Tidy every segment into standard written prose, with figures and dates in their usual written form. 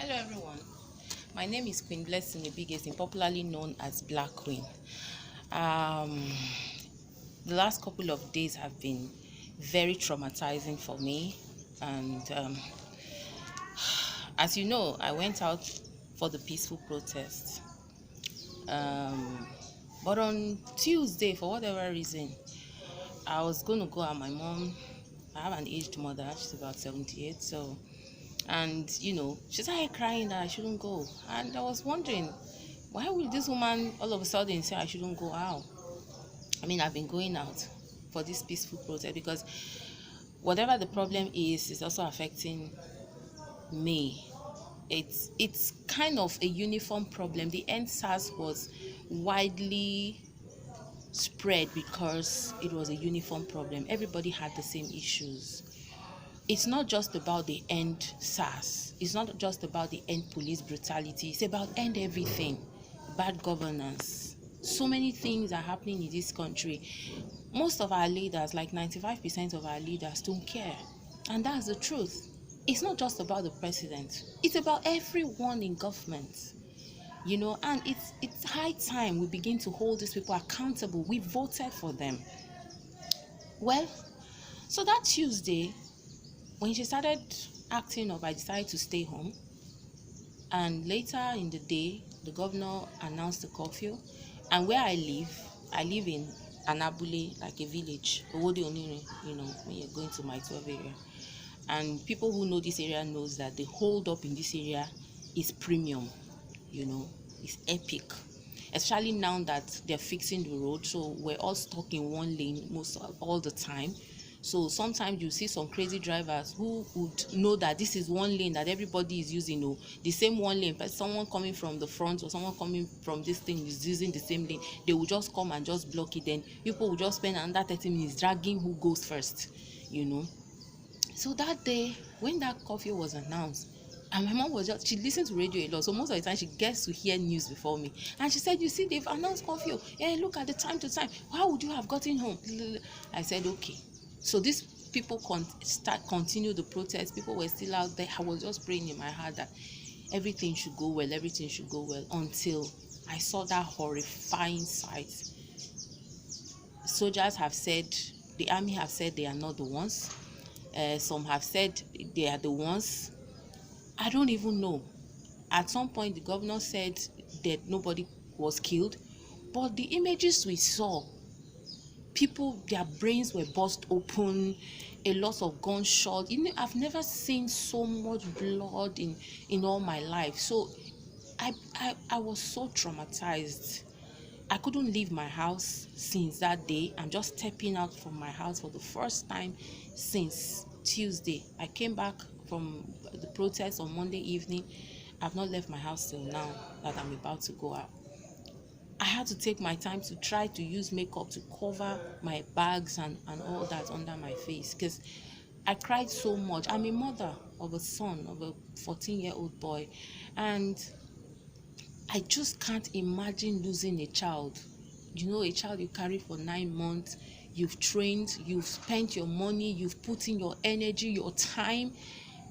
Hello everyone, my name is Queen Blessing Ibigesin, popularly known as Black Queen. Um, the last couple of days have been very traumatizing for me, and as you know, I went out for the peaceful protest. Um, but on Tuesday, for whatever reason, I was going to go out. My mom, I have an aged mother, she's about 78, so and she started crying that I shouldn't go, and I was wondering, why would this woman all of a sudden say I shouldn't go out? I mean, I've been going out for this peaceful protest because whatever the problem is also affecting me. It's kind of a uniform problem. The NSAS was widely spread because it was a uniform problem. Everybody had the same issues. It's not just about the end SARS. It's not just about the end police brutality. It's about end everything. Bad governance. So many things are happening in this country. Most of our leaders, like 95% of our leaders, don't care. And that's the truth. It's not just about the president. It's about everyone in government. And it's high time we begin to hold these people accountable. We voted for them. Well, so that Tuesday, when she started acting up, I decided to stay home. And later in the day, the governor announced the curfew. And where I live in Anabule, like a village, Owode Onire, when you're going to my 12 area. And people who know this area knows that the hold up in this area is premium, it's epic. Especially now that they're fixing the road, so we're all stuck in one lane all the time. So sometimes you see some crazy drivers who would know that this is one lane that everybody is using, the same one lane, but someone coming from the front or someone coming from this thing is using the same lane. They will just come and just block it. Then people will just spend another 30 minutes dragging who goes first. So that day, when that curfew was announced, and my mom she listened to radio a lot, so most of the time she gets to hear news before me. And she said, you see, they've announced curfew. Hey, look at the time to time. How would you have gotten home? I said, okay. So these people continue the protest. People were still out there. I was just praying in my heart that everything should go well, until I saw that horrifying sight. Soldiers have said, the army have said they are not the ones. Some have said they are the ones. I don't even know. At some point, the governor said that nobody was killed, but the images we saw, people, their brains were burst open, a lot of gunshots. I've never seen so much blood in all my life. So I was so traumatized. I couldn't leave my house since that day. I'm just stepping out from my house for the first time since Tuesday. I came back from the protest on Monday evening. I've not left my house till now that I'm about to go out. I had to take my time to try to use makeup to cover my bags and all that under my face because I cried so much. I'm a mother of a son, of a 14-year-old boy, and I just can't imagine losing a child. A child you carry for 9 months, you've trained, you've spent your money, you've put in your energy, your time.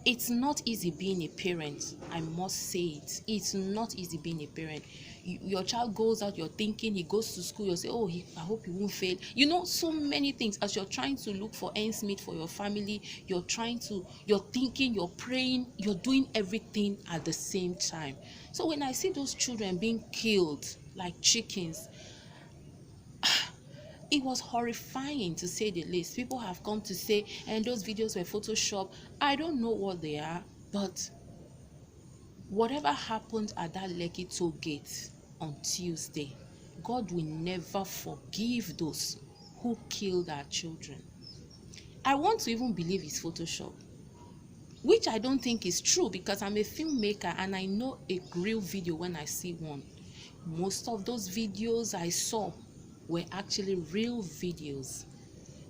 It's not easy being a parent. I must say it. It's not easy being a parent. Your child goes out, you're thinking, he goes to school, you'll say, oh, I hope he won't fail. So many things. As you're trying to look for ends meet for your family, you're thinking, you're praying, you're doing everything at the same time. So when I see those children being killed like chickens, it was horrifying, to say the least. People have come to say, and those videos were photoshopped. I don't know what they are, but whatever happened at that Lekki toll gate on Tuesday, God will never forgive those who killed our children. I want to even believe it's Photoshop, which I don't think is true, because I'm a filmmaker and I know a real video when I see one. Most of those videos I saw were actually real videos.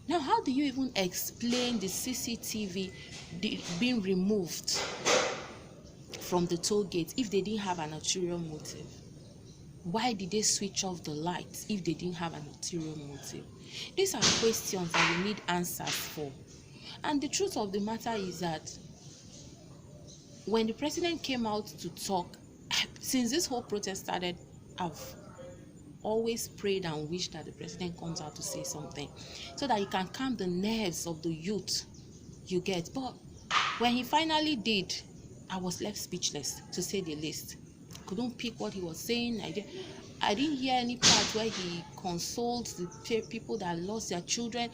Now, how do you even explain the CCTV being removed from the toll gate if they didn't have an ulterior motive? Why did they switch off the lights if they didn't have an ulterior motive? These are questions that we need answers for. And the truth of the matter is that when the president came out to talk, since this whole protest started, I've always prayed and wished that the president comes out to say something so that he can calm the nerves of the youth, you get. But when he finally did, I was left speechless, to say the least. Couldn't pick what he was saying. I didn't hear any part where he consoled the people that lost their children.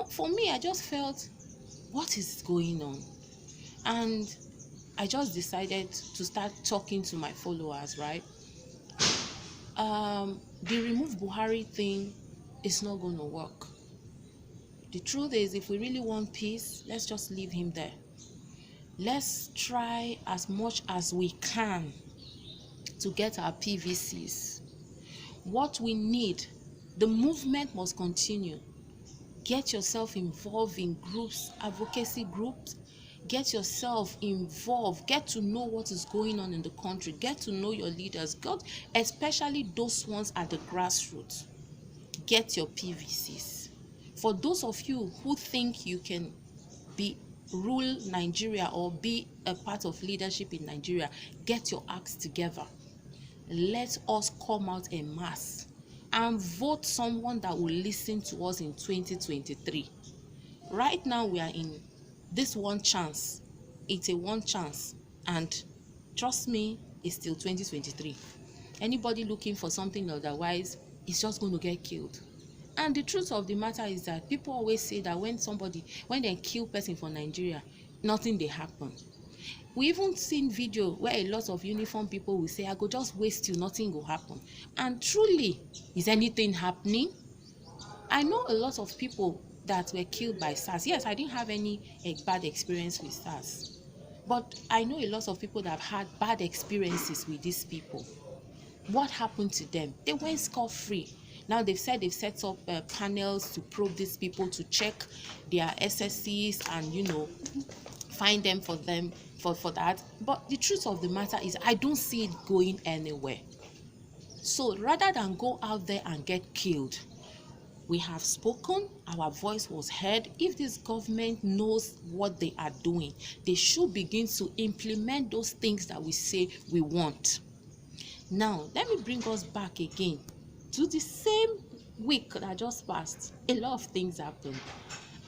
For me, I just felt, what is going on? And I just decided to start talking to my followers, right? The remove Buhari thing is not going to work. The truth is, if we really want peace, let's just leave him there. Let's try as much as we can to get our PVCs. What we need, the movement must continue. Get yourself involved in groups, advocacy groups. Get yourself involved. Get to know what is going on in the country. Get to know your leaders, especially those ones at the grassroots. Get your PVCs. For those of you who think you can rule Nigeria or be a part of leadership in Nigeria, get your acts together. Let us come out en masse and vote someone that will listen to us in 2023. Right now, we are in this one chance. It's a one chance, and trust me, it's still 2023. Anybody looking for something otherwise is just going to get killed. And the truth of the matter is that people always say that when they kill person for Nigeria, nothing they happen. We even seen video where a lot of uniform people will say, I go just waste you, nothing will happen. And truly, is anything happening? I know a lot of people that were killed by SARS. Yes, I didn't have any bad experience with SARS. But I know a lot of people that have had bad experiences with these people. What happened to them? They went scot-free. Now they've said they've set up panels to probe these people, to check their SSCs and, find them for that. But the truth of the matter is, I don't see it going anywhere. So rather than go out there and get killed, we have spoken, our voice was heard. If this government knows what they are doing, they should begin to implement those things that we say we want. Now, let me bring us back again to the same week that just passed. A lot of things happened.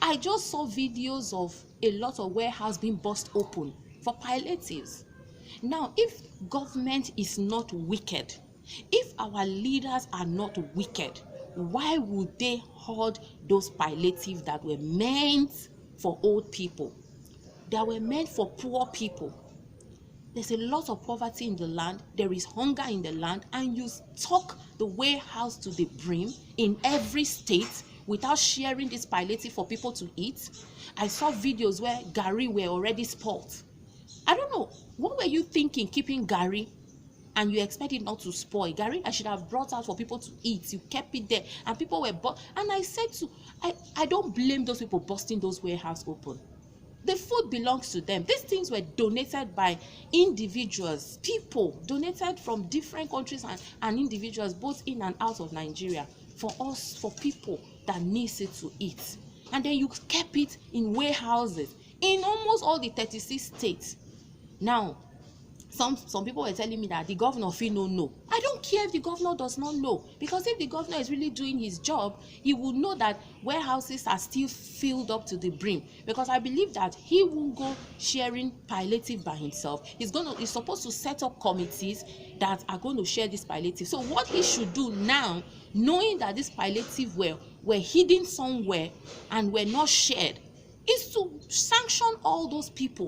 I just saw videos of a lot of warehouses being burst open for palliatives. Now, if government is not wicked, if our leaders are not wicked, why would they hoard those palliatives that were meant for old people, that were meant for poor people? There's a lot of poverty in the land, there is hunger in the land, and you stock the warehouse to the brim in every state without sharing this palliative for people to eat. I saw videos where Gary were already spoiled. I don't know, what were you thinking keeping Gary and you expect it not to spoil? Gary, I should have brought out for people to eat. You kept it there and people were and I said I don't blame those people busting those warehouses open. The food belongs to them. These things were donated by individuals, people donated from different countries and individuals, both in and out of Nigeria, for people that needs it to eat. And then you kept it in warehouses in almost all the 36 states. Now, some people were telling me that the governor feel no know. I don't care if the governor does not know, because if the governor is really doing his job, he will know that warehouses are still filled up to the brim. Because I believe that he won't go sharing palliative by himself. He's supposed to set up committees that are going to share this palliative. So what he should do now, knowing that this palliative were hidden somewhere and were not shared, is to sanction all those people